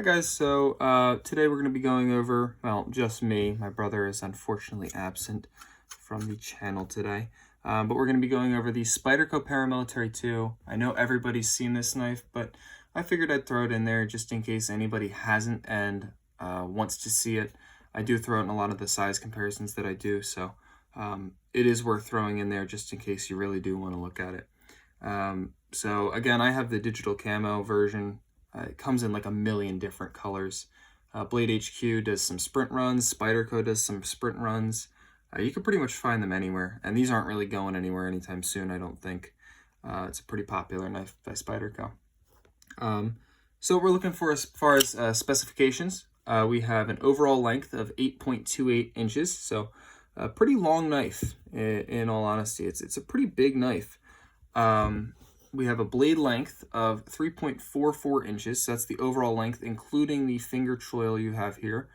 Hi guys, so today we're going to be going over, well, just me. My brother is unfortunately absent from the channel today, but we're going to be going over the Spyderco Paramilitary 2. I know everybody's seen this knife, but I figured I'd throw it in there just in case anybody hasn't and wants to see it. I do throw it in a lot of the size comparisons that I do, so it is worth throwing in there just in case you really do want to look at it. So again, I have the digital camo version. It comes in like a million different colors. Blade HQ does some sprint runs. Spyderco does some sprint runs. You can pretty much find them anywhere, and these aren't really going anywhere anytime soon, I don't think. It's a pretty popular knife by Spyderco. So what we're looking for as far as specifications, we have an overall length of 8.28 inches, so a pretty long knife, in all honesty. It's a pretty big knife. We have a blade length of 3.44 inches. So that's the overall length, including the finger choil you have here.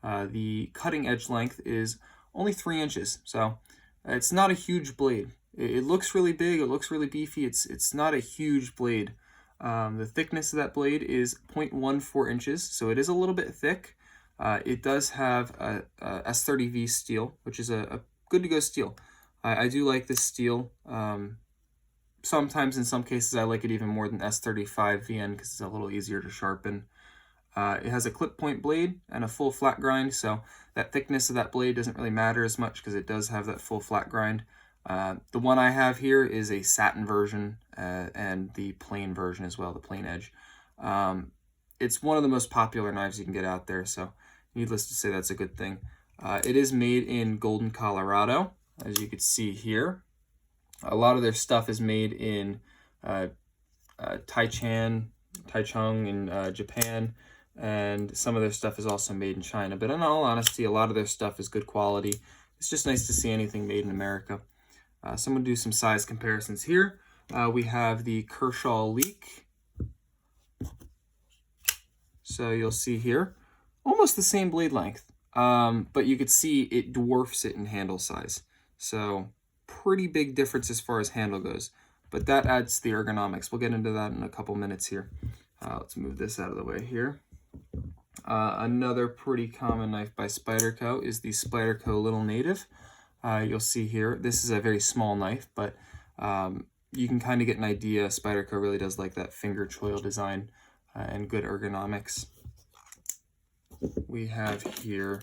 The cutting edge length is only 3 inches. So it's not a huge blade. It looks really big. It looks really beefy. It's not a huge blade. The thickness of that blade is 0.14 inches. So it is a little bit thick. It does have a S30V steel, which is a good to go steel. I do like this steel. Sometimes, in some cases, I like it even more than S35 VN because it's a little easier to sharpen. It has a clip point blade and a full flat grind, so that thickness of that blade doesn't really matter as much because it does have that full flat grind. The one I have here is a satin version and the plain version as well, the plain edge. It's one of the most popular knives you can get out there, so needless to say, that's a good thing. It is made in Golden, Colorado, as you can see here. A lot of their stuff is made in Taichung in Japan, and some of their stuff is also made in China. But in all honesty, a lot of their stuff is good quality. It's just nice to see anything made in America. So I'm going to do some size comparisons here. We have the Kershaw Leak. So you'll see here, almost the same blade length, but you could see it dwarfs it in handle size. So pretty big difference as far as handle goes, but that adds to the ergonomics. We'll get into that in a couple minutes here. Let's move this out of the way here. Another pretty common knife by Spyderco is the Spyderco Little Native. You'll see here, this is a very small knife, but you can kind of get an idea. Spyderco really does like that finger choil design and good ergonomics. We have here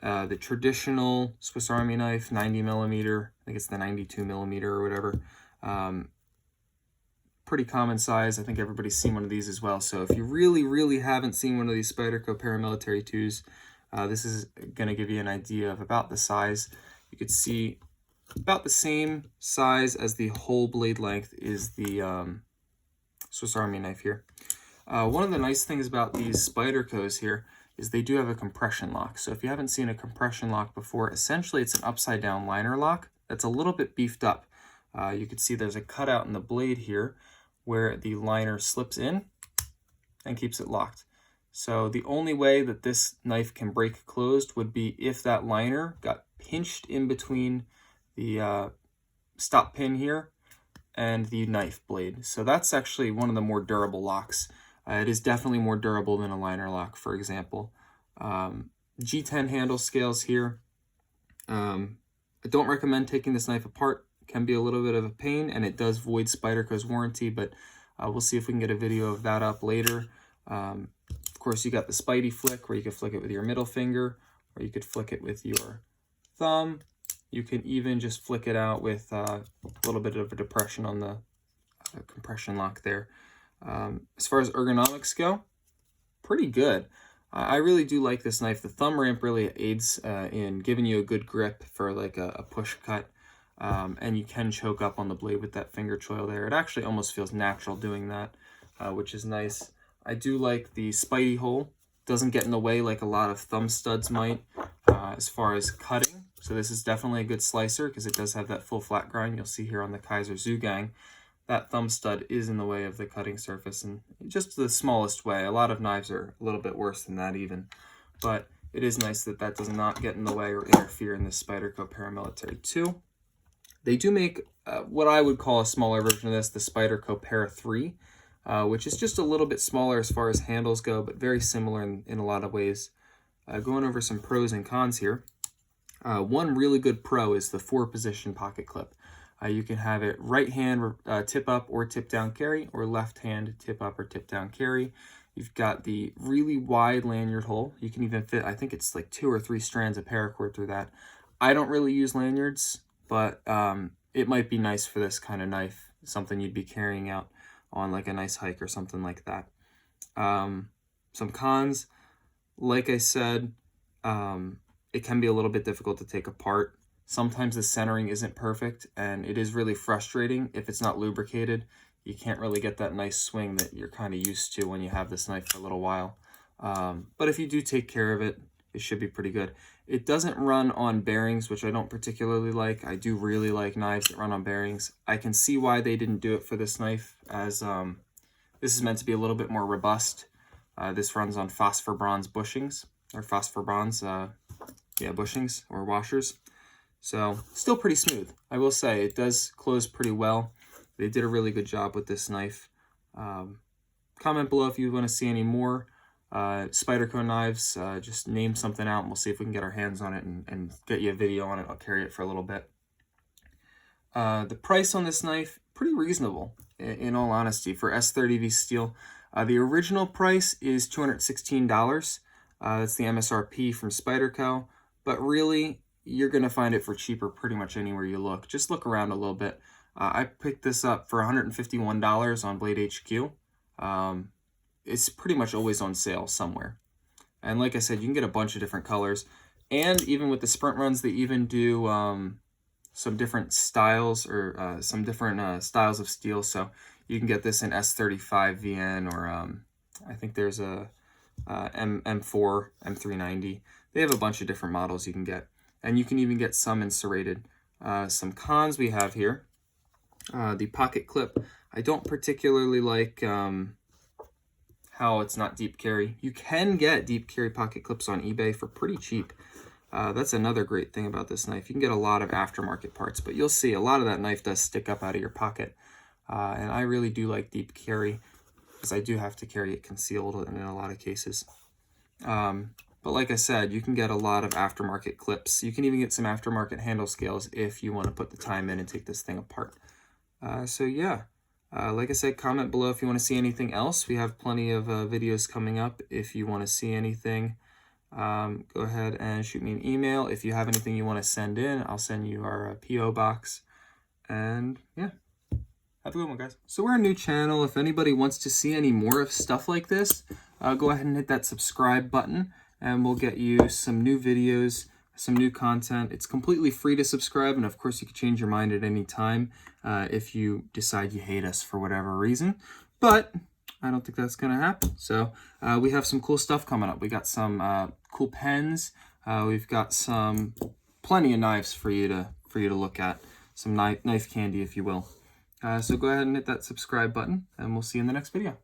the traditional Swiss Army knife, 90 millimeter. I think it's the 92 millimeter or whatever. Pretty common size. I think everybody's seen one of these as well. So if you really haven't seen one of these Spyderco Paramilitary 2s, this is going to give you an idea of about the size. You could see about the same size as the whole blade length is the Swiss Army knife here. One of the nice things about these Spydercos here is they do have a compression lock. So if you haven't seen a compression lock before, essentially it's an upside down liner lock that's a little bit beefed up. You can see there's a cutout in the blade here where the liner slips in and keeps it locked. So the only way that this knife can break closed would be if that liner got pinched in between the stop pin here and the knife blade. So that's actually one of the more durable locks. It is definitely more durable than a liner lock, for example. G10 handle scales here. I don't recommend taking this knife apart. It can be a little bit of a pain, and it does void Spyderco's warranty, but we'll see if we can get a video of that up later. Of course, you got the Spidey flick, where you can flick it with your middle finger, or you could flick it with your thumb. You can even just flick it out with a little bit of a depression on the compression lock there. As far as ergonomics go, pretty good. I really do like this knife. The thumb ramp really aids in giving you a good grip for like a push cut, and you can choke up on the blade with that finger choil there. It actually almost feels natural doing that, which is nice. I do like the Spidey hole. Doesn't get in the way like a lot of thumb studs might as far as cutting. So this is definitely a good slicer because it does have that full flat grind. You'll see here on the Kaiser Zugang. That thumb stud is in the way of the cutting surface, and just the smallest way. A lot of knives are a little bit worse than that even, but it is nice that that does not get in the way or interfere in this Spyderco Paramilitary 2. They do make what I would call a smaller version of this, the Spyderco Para 3. which is just a little bit smaller as far as handles go, but very similar in a lot of ways. Going over some pros and cons here. One really good pro is the 4-position pocket clip. You can have it right hand tip up or tip down carry, or left hand tip up or tip down carry. You've got the really wide lanyard hole. You can even fit, I think it's like 2 or 3 strands of paracord through that. I don't really use lanyards, but it might be nice for this kind of knife, something you'd be carrying out on like a nice hike or something like that. Some cons, like I said, it can be a little bit difficult to take apart. Sometimes the centering isn't perfect, and it is really frustrating if it's not lubricated. You can't really get that nice swing that you're kind of used to when you have this knife for a little while. But if you do take care of it, it should be pretty good. It doesn't run on bearings, which I don't particularly like. I do really like knives that run on bearings. I can see why they didn't do it for this knife, as this is meant to be a little bit more robust. This runs on phosphor bronze bushings, or phosphor bronze, bushings or washers. So still pretty smooth. I will say it does close pretty well. They did a really good job with this knife. Comment below if you want to see any more Spyderco knives. Just name something out and we'll see if we can get our hands on it and get you a video on it. I'll carry it for a little bit. The price on this knife, pretty reasonable in all honesty for S30V steel. The original price is $216. That's the MSRP from Spyderco, but really you're going to find it for cheaper pretty much anywhere you look. Just look around a little bit. I picked this up for $151 on Blade HQ. It's pretty much always on sale somewhere. And like I said, you can get a bunch of different colors. And even with the sprint runs, they even do some different styles or some different styles of steel. So you can get this in S35 VN, or I think there's a M4, M390. They have a bunch of different models you can get. And you can even get some in serrated. Some cons we have here. The pocket clip, I don't particularly like how it's not deep carry. You can get deep carry pocket clips on eBay for pretty cheap. That's another great thing about this knife. You can get a lot of aftermarket parts, but you'll see a lot of that knife does stick up out of your pocket. And I really do like deep carry because I do have to carry it concealed in a lot of cases. But like I said, you can get a lot of aftermarket clips. You can even get some aftermarket handle scales if you want to put the time in and take this thing apart. So yeah, like I said, comment below if you want to see anything else. We have plenty of videos coming up. If you want to see anything, go ahead and shoot me an email. If you have anything you want to send in, I'll send you our P.O. box. And yeah, have a good one, guys. So we're a new channel. If anybody wants to see any more of stuff like this, go ahead and hit that subscribe button, and we'll get you some new videos, some new content. It's completely free to subscribe, and of course you can change your mind at any time if you decide you hate us for whatever reason, but I don't think that's gonna happen. So we have some cool stuff coming up. We got some cool pens. We've got plenty of knives for you to look at, some knife candy, if you will. So go ahead and hit that subscribe button, and we'll see you in the next video.